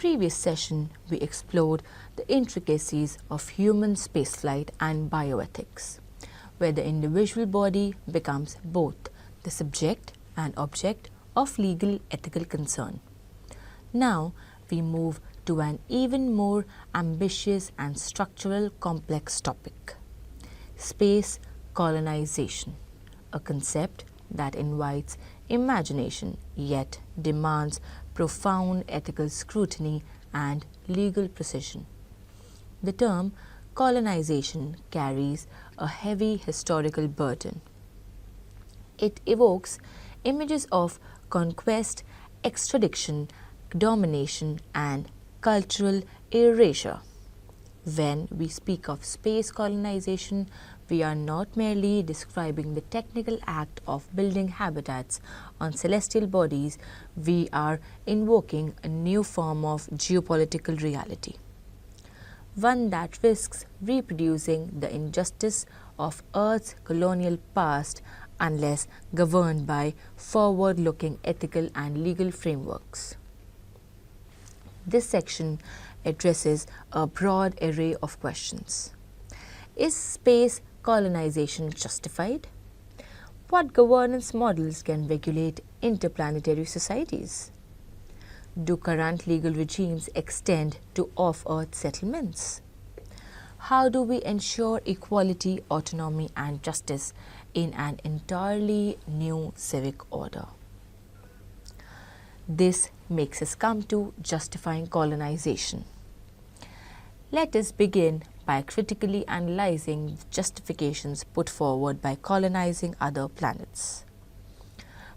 previous session, we explored the intricacies of human spaceflight and bioethics, where the individual body becomes both the subject and object of legal ethical concern. Now we move to an even more ambitious and structural complex topic: space colonization, a concept that invites imagination yet demands profound ethical scrutiny and legal precision. The term colonization carries a heavy historical burden. It evokes images of conquest, extradition, domination, and cultural erasure. When we speak of space colonization, we are not merely describing the technical act of building habitats on celestial bodies, we are invoking a new form of geopolitical reality, one that risks reproducing the injustice of Earth's colonial past unless governed by forward-looking ethical and legal frameworks. This section addresses a broad array of questions. Is space colonization justified? What governance models can regulate interplanetary societies? Do current legal regimes extend to off-Earth settlements? How do we ensure equality, autonomy, and justice in an entirely new civic order? This makes us come to justifying colonization. Let us begin by critically analyzing the justifications put forward by colonizing other planets.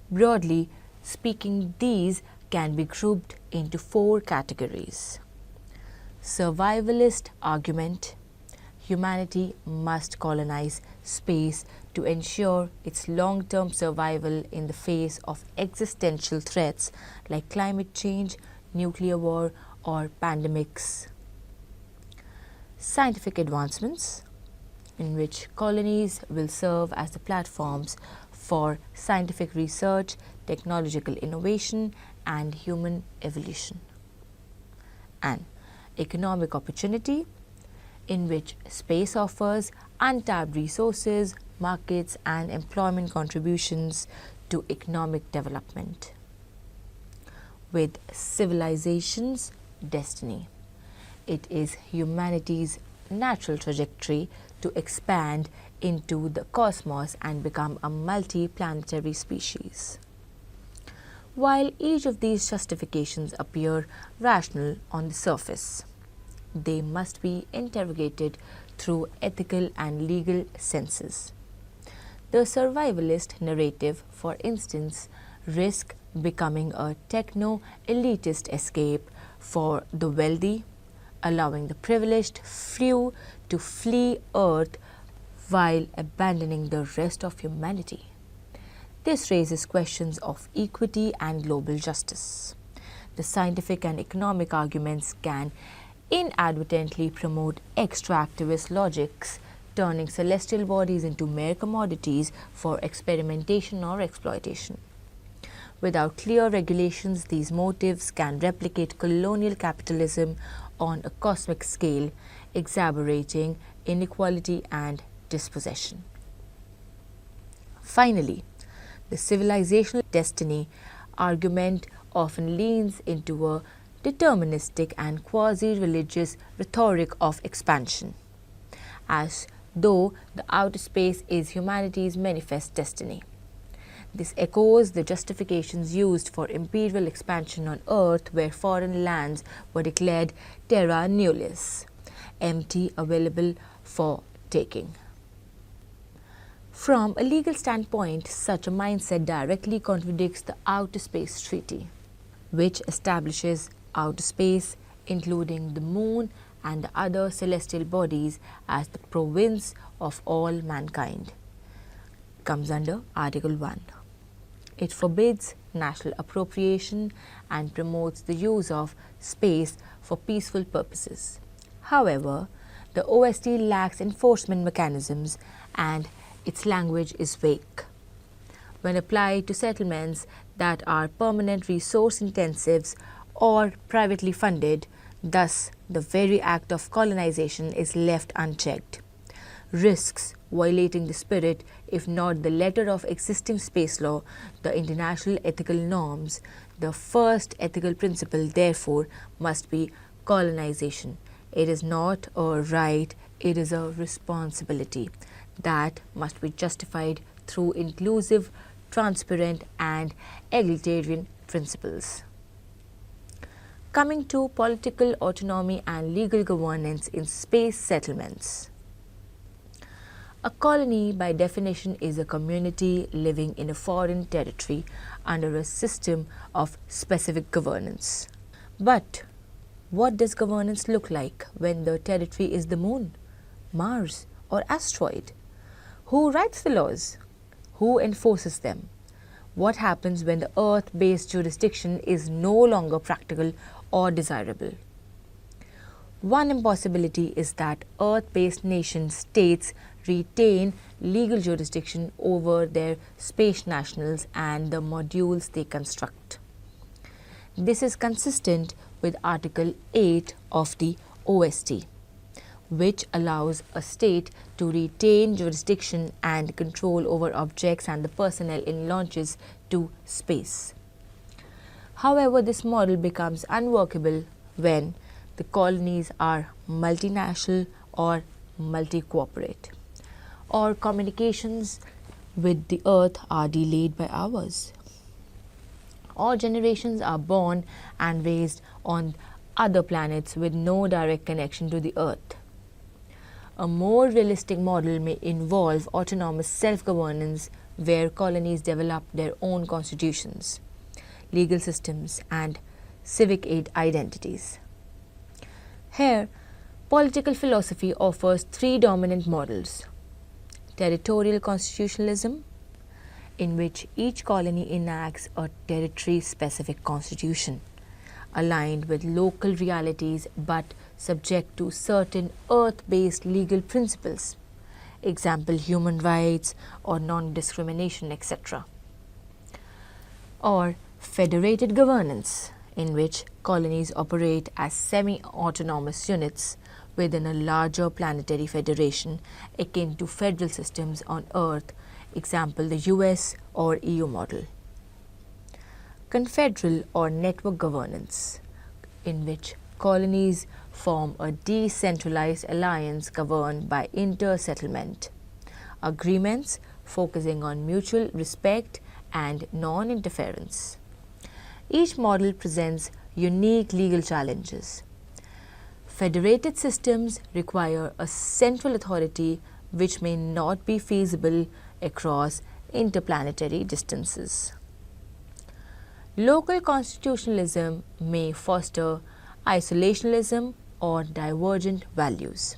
Broadly speaking, these can be grouped into four categories: survivalist argument. Humanity must colonize space to ensure its long-term survival in the face of existential threats like climate change, nuclear war, or pandemics. Scientific advancements, in which colonies will serve as the platforms for scientific research, technological innovation, and human evolution. And economic opportunity, in which space offers untapped resources, markets, and employment contributions to economic development. With civilization's destiny, it is humanity's natural trajectory to expand into the cosmos and become a multi-planetary species. While each of these justifications appear rational on the surface, they must be interrogated through ethical and legal senses. The survivalist narrative, for instance, risks becoming a techno-elitist escape for the wealthy, allowing the privileged few to flee Earth while abandoning the rest of humanity. This raises questions of equity and global justice. The scientific and economic arguments can inadvertently promote extractivist logics, turning celestial bodies into mere commodities for experimentation or exploitation. Without clear regulations, these motives can replicate colonial capitalism on a cosmic scale, exacerbating inequality and dispossession. Finally, the civilizational destiny argument often leans into a deterministic and quasi-religious rhetoric of expansion, as though the outer space is humanity's manifest destiny. This echoes the justifications used for imperial expansion on Earth, where foreign lands were declared terra nullius, empty, available for taking. From a legal standpoint, such a mindset directly contradicts the Outer Space Treaty, which establishes outer space, including the Moon and the other celestial bodies, as the province of all mankind. Comes under Article 1. It forbids national appropriation and promotes the use of space for peaceful purposes. However, the OST lacks enforcement mechanisms and its language is vague. When applied to settlements that are permanent resource intensives or privately funded. Thus, the very act of colonization is left unchecked. Risks violating the spirit, if not the letter of existing space law, the international ethical norms. The first ethical principle, therefore, must be colonization. It is not a right, it is a responsibility that must be justified through inclusive, transparent, and egalitarian principles. Coming to political autonomy and legal governance in space settlements. A colony, by definition, is a community living in a foreign territory under a system of specific governance. But what does governance look like when the territory is the moon, Mars, or asteroid? Who writes the laws? Who enforces them? What happens when the Earth-based jurisdiction is no longer practical or desirable? One impossibility is that Earth-based nation states retain legal jurisdiction over their space nationals and the modules they construct. This is consistent with Article 8 of the OST, which allows a state to retain jurisdiction and control over objects and the personnel in launches to space. However, this model becomes unworkable when the colonies are multinational or multi-corporate, or communications with the Earth are delayed by hours, or generations are born and raised on other planets with no direct connection to the Earth. A more realistic model may involve autonomous self-governance where colonies develop their own constitutions, legal systems, and civic identities. Here, political philosophy offers three dominant models: territorial constitutionalism, in which each colony enacts a territory-specific constitution, aligned with local realities but subject to certain Earth-based legal principles, example human rights or non-discrimination, etc. Or federated governance, in which colonies operate as semi-autonomous units within a larger planetary federation akin to federal systems on Earth, example the US or EU model. Confederal or network governance, in which colonies form a decentralized alliance governed by inter-settlement agreements focusing on mutual respect and non-interference. Each model presents unique legal challenges. Federated systems require a central authority which may not be feasible across interplanetary distances. Local constitutionalism may foster isolationism or divergent values,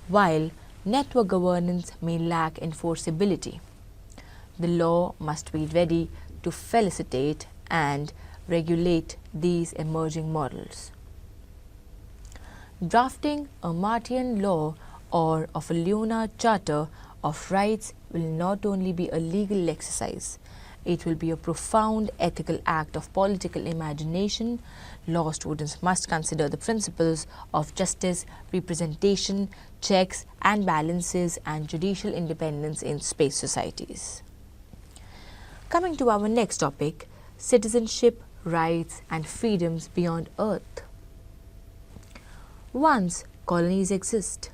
while network governance may lack enforceability. The law must be ready to facilitate and regulate these emerging models. Drafting a Martian law or of a lunar charter of rights will not only be a legal exercise, it will be a profound ethical act of political imagination. Law students must consider the principles of justice, representation, checks and balances, and judicial independence in space societies. Coming to our next topic, citizenship, rights and freedoms beyond Earth. Once colonies exist,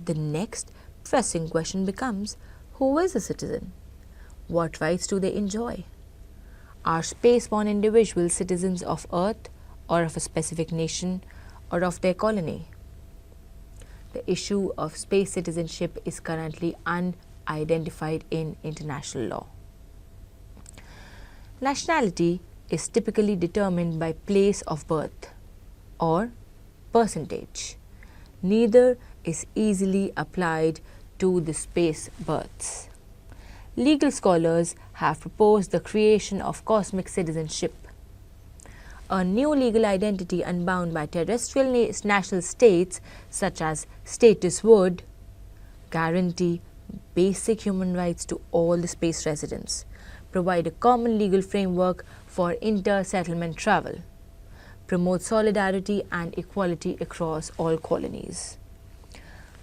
the next pressing question becomes, who is a citizen? What rights do they enjoy? Are space-born individuals citizens of Earth or of a specific nation or of their colony? The issue of space citizenship is currently unidentified in international law. Nationality is typically determined by place of birth or percentage. Neither is easily applied to the space births. Legal scholars have proposed the creation of cosmic citizenship, a new legal identity unbound by terrestrial national states such as status would guarantee basic human rights to all the space residents, provide a common legal framework for inter-settlement travel, promote solidarity and equality across all colonies.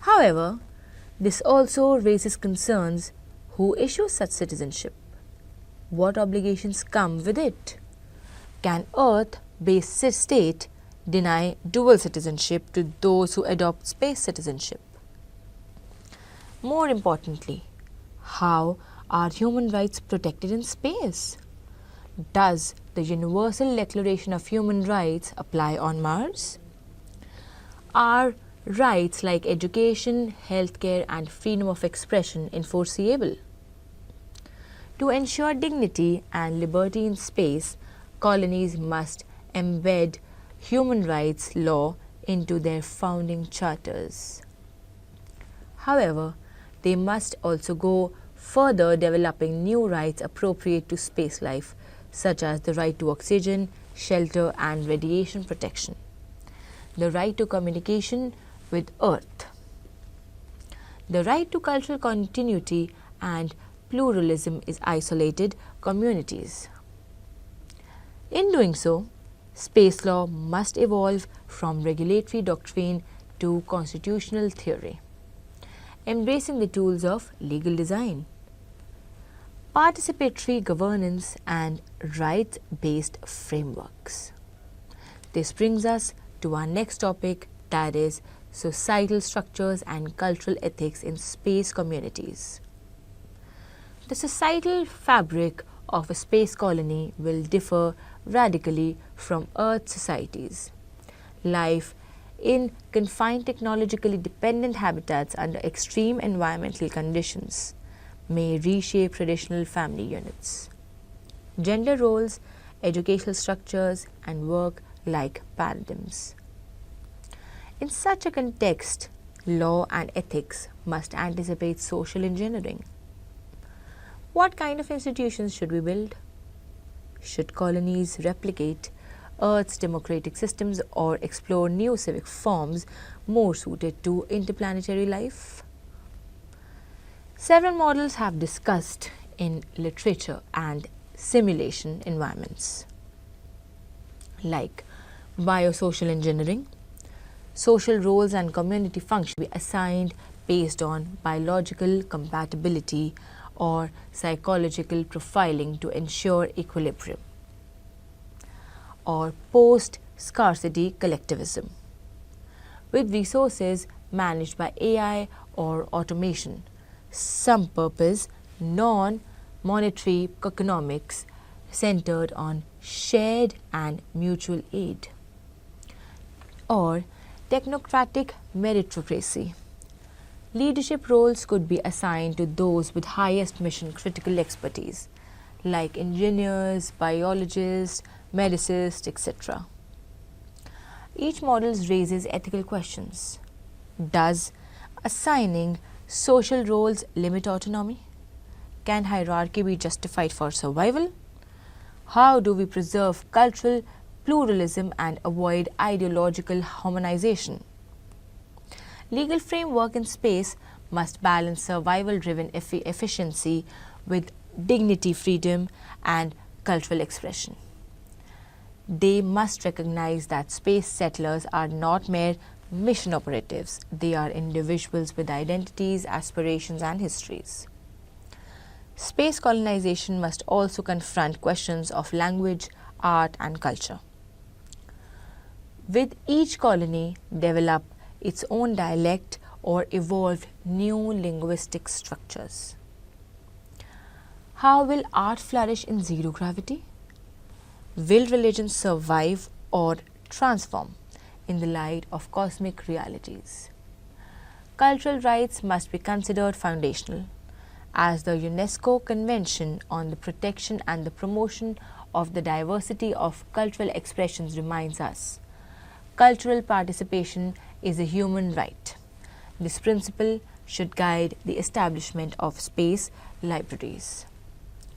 However, this also raises concerns: who issues such citizenship? What obligations come with it? Can Earth-based state deny dual citizenship to those who adopt space citizenship? More importantly, how are human rights protected in space? Does the Universal Declaration of Human Rights apply on Mars? Are rights like education, healthcare, and freedom of expression enforceable? To ensure dignity and liberty in space, colonies must embed human rights law into their founding charters. However, they must also go further, developing new rights appropriate to space life, such as the right to oxygen, shelter, and radiation protection, the right to communication with Earth, the right to cultural continuity and pluralism in isolated communities. In doing so, space law must evolve from regulatory doctrine to constitutional theory, embracing the tools of legal design, participatory governance, and rights-based frameworks. This brings us to our next topic, that is societal structures and cultural ethics in space communities. The societal fabric of a space colony will differ radically from Earth societies. Life in confined, technologically dependent habitats under extreme environmental conditions may reshape traditional family units, gender roles, educational structures, and work-life paradigms. In such a context, law and ethics must anticipate social engineering. What kind of institutions should we build? Should colonies replicate Earth's democratic systems or explore new civic forms more suited to interplanetary life? Several models have discussed in literature and simulation environments, like biosocial engineering. Social roles and community functions be assigned based on biological compatibility or psychological profiling to ensure equilibrium, or post-scarcity collectivism, with resources managed by AI or automation, some purpose non-monetary economics centered on shared and mutual aid, or technocratic meritocracy. Leadership roles could be assigned to those with highest mission-critical expertise, like engineers, biologists, medicists, etc. Each model raises ethical questions. Does assigning social roles limit autonomy? Can hierarchy be justified for survival? How do we preserve cultural pluralism and avoid ideological harmonization? Legal framework in space must balance survival-driven efficiency with dignity, freedom, and cultural expression. They must recognize that space settlers are not mere mission operatives. They are individuals with identities, aspirations, and histories. Space colonization must also confront questions of language, art, and culture. With each colony develop its own dialect or evolved new linguistic structures. How will art flourish in zero gravity? Will religion survive or transform in the light of cosmic realities? Cultural rights must be considered foundational, as the UNESCO Convention on the Protection and the Promotion of the Diversity of Cultural Expressions reminds us. Cultural participation is a human right. This principle should guide the establishment of space libraries,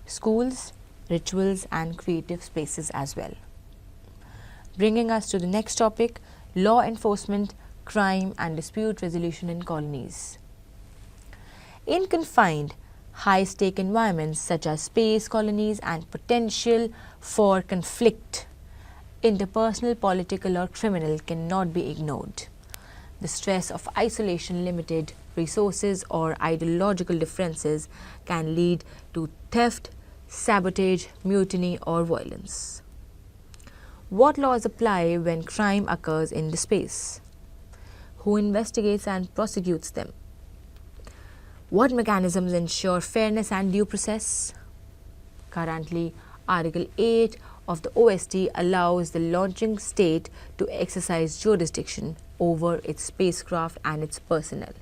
schools, rituals, and creative spaces as well. Bringing us to the next topic, law enforcement, crime, and dispute resolution in colonies. In confined, high-stake environments such as space colonies and potential for conflict, interpersonal, political or criminal, cannot be ignored. The stress of isolation, limited resources or ideological differences can lead to theft, sabotage, mutiny or violence. What laws apply when crime occurs in the space? Who investigates and prosecutes them? What mechanisms ensure fairness and due process? Currently, Article 8 of the OST allows the launching state to exercise jurisdiction over its spacecraft and its personnel.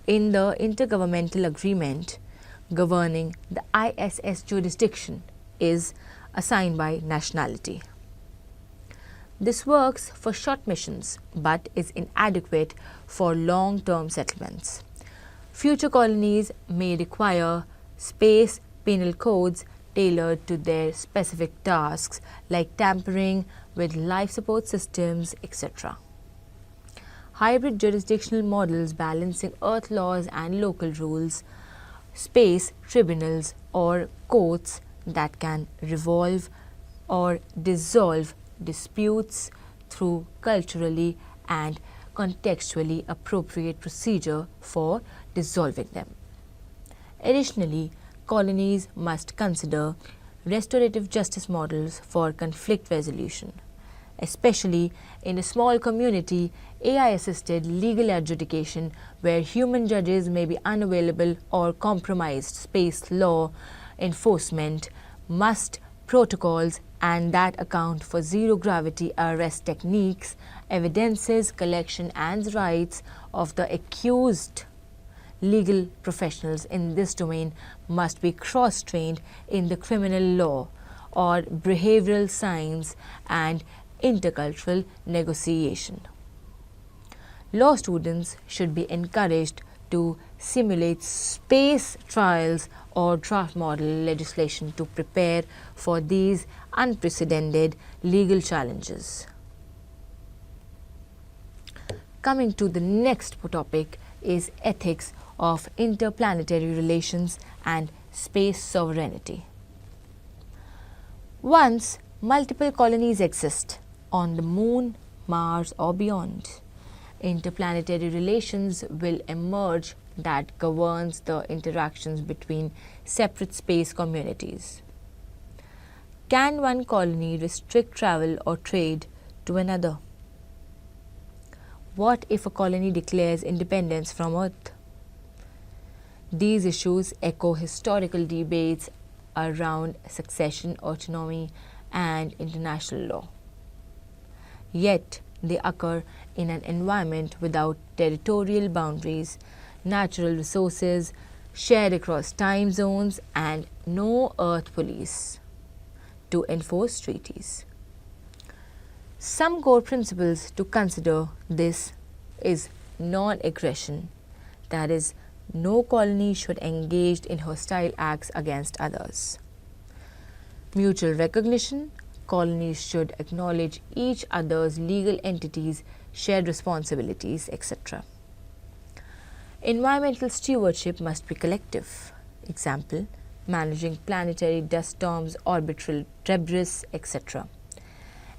In the Intergovernmental Agreement governing the ISS, jurisdiction is assigned by nationality. This works for short missions but is inadequate for long-term settlements. Future colonies may require space penal codes tailored to their specific tasks like tampering with life support systems, etc. Hybrid jurisdictional models balancing Earth laws and local rules, space tribunals or courts that can resolve or dissolve disputes through culturally and contextually appropriate procedure for dissolving them. Additionally, colonies must consider restorative justice models for conflict resolution. Especially in a small community, AI-assisted legal adjudication where human judges may be unavailable or compromised space law enforcement must protocols and that account for zero-gravity arrest techniques, evidences, collection and rights of the accused. Legal professionals in this domain must be cross-trained in the criminal law or behavioral science and intercultural negotiation. Law students should be encouraged to simulate space trials or draft model legislation to prepare for these unprecedented legal challenges. Coming to the next topic is ethics of interplanetary relations and space sovereignty. Once multiple colonies exist on the Moon, Mars or beyond, interplanetary relations will emerge that governs the interactions between separate space communities. Can one colony restrict travel or trade to another? What if a colony declares independence from Earth? These issues echo historical debates around succession, autonomy and international law. Yet, they occur in an environment without territorial boundaries, natural resources shared across time zones and no Earth police to enforce treaties. Some core principles to consider this is non-aggression, that is, no colony should engage in hostile acts against others. Mutual recognition, colonies should acknowledge each other's legal entities, shared responsibilities, etc. Environmental stewardship must be collective. Example, managing planetary dust storms, orbital debris, etc.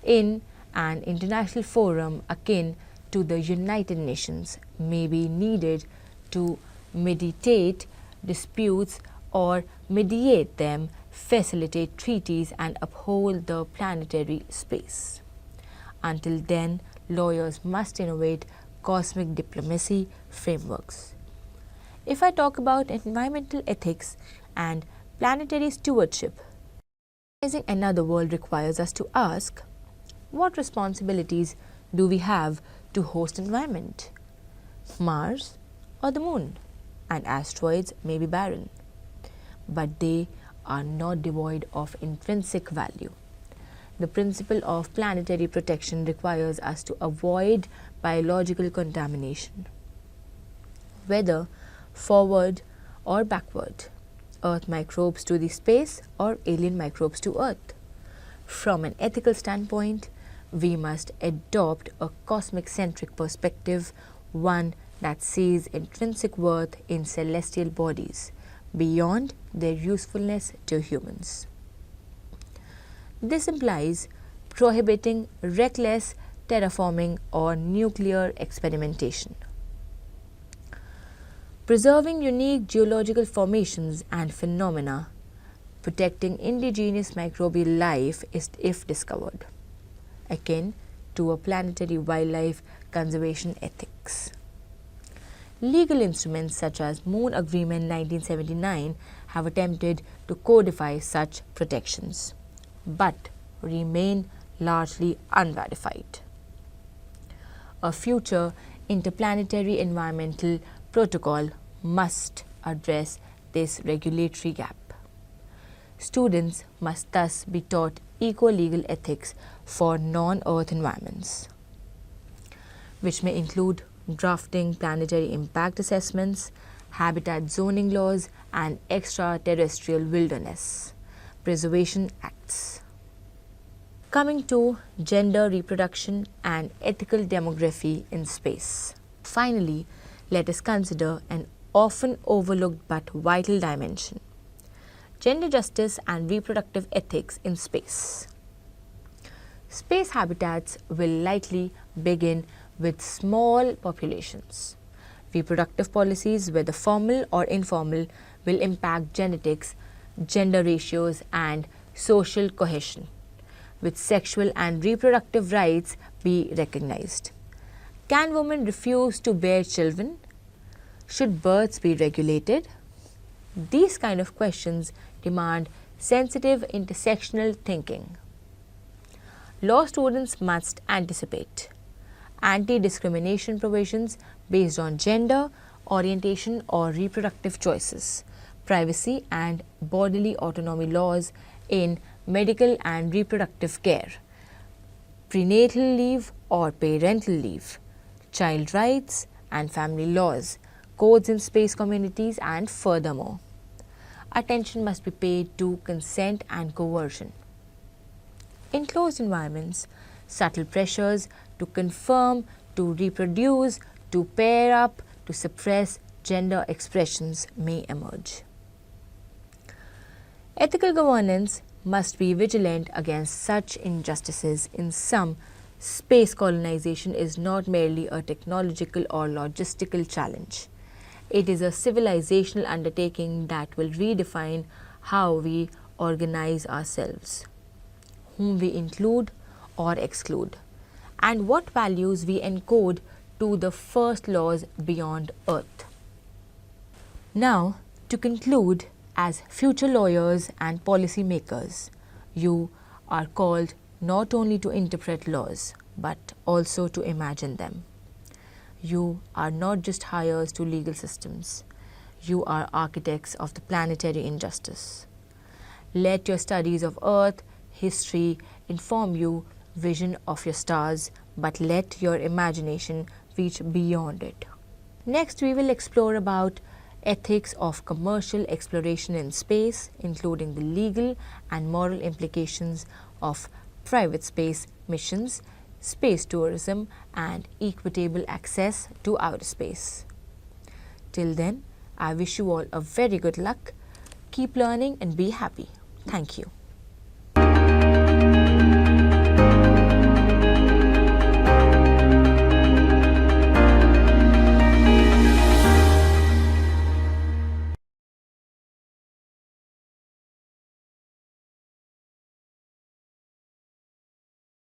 In an international forum akin to the United Nations may be needed to mediate disputes or mediate them, facilitate treaties and uphold the planetary space. Until then, lawyers must innovate cosmic diplomacy frameworks. If I talk about environmental ethics and planetary stewardship, organizing another world requires us to ask, what responsibilities do we have to host environment? Mars or the Moon? And asteroids may be barren, but they are not devoid of intrinsic value. The principle of planetary protection requires us to avoid biological contamination, whether forward or backward, Earth microbes to the space or alien microbes to Earth. From an ethical standpoint, we must adopt a cosmic-centric perspective, one that sees intrinsic worth in celestial bodies beyond their usefulness to humans. This implies prohibiting reckless terraforming or nuclear experimentation. Preserving unique geological formations and phenomena, protecting indigenous microbial life is, if discovered, akin to a planetary wildlife conservation ethics. Legal instruments such as Moon Agreement 1979 have attempted to codify such protections, but remain largely unratified. A future interplanetary environmental protocol must address this regulatory gap. Students must thus be taught eco-legal ethics for non-Earth environments, which may include drafting planetary impact assessments, habitat zoning laws, and extraterrestrial wilderness preservation acts. Coming to gender, reproduction, and ethical demography in space. Finally, let us consider an often overlooked but vital dimension: gender justice and reproductive ethics in space. Space habitats will likely begin with small populations. Reproductive policies, whether formal or informal, will impact genetics, gender ratios, and social cohesion, with sexual and reproductive rights be recognized. Can women refuse to bear children? Should births be regulated? These kind of questions demand sensitive intersectional thinking. Law students must anticipate anti-discrimination provisions based on gender, orientation or reproductive choices, privacy and bodily autonomy laws in medical and reproductive care, prenatal leave or parental leave, child rights and family laws, codes in space communities, and furthermore, attention must be paid to consent and coercion. In closed environments, subtle pressures to confirm, to reproduce, to pair up, to suppress gender expressions may emerge. Ethical governance must be vigilant against such injustices. In sum, space colonization is not merely a technological or logistical challenge. It is a civilizational undertaking that will redefine how we organize ourselves, whom we include or exclude, and what values we encode to the first laws beyond Earth. Now, to conclude, as future lawyers and policy makers, you are called not only to interpret laws, but also to imagine them. You are not just heirs to legal systems. You are architects of the planetary injustice. Let your studies of Earth, history inform you vision of your stars, but let your imagination reach beyond it. Next, we will explore about ethics of commercial exploration in space, including the legal and moral implications of private space missions, space tourism, and equitable access to outer space. Till then, I wish you all a very good luck. Keep learning and be happy. Thank you.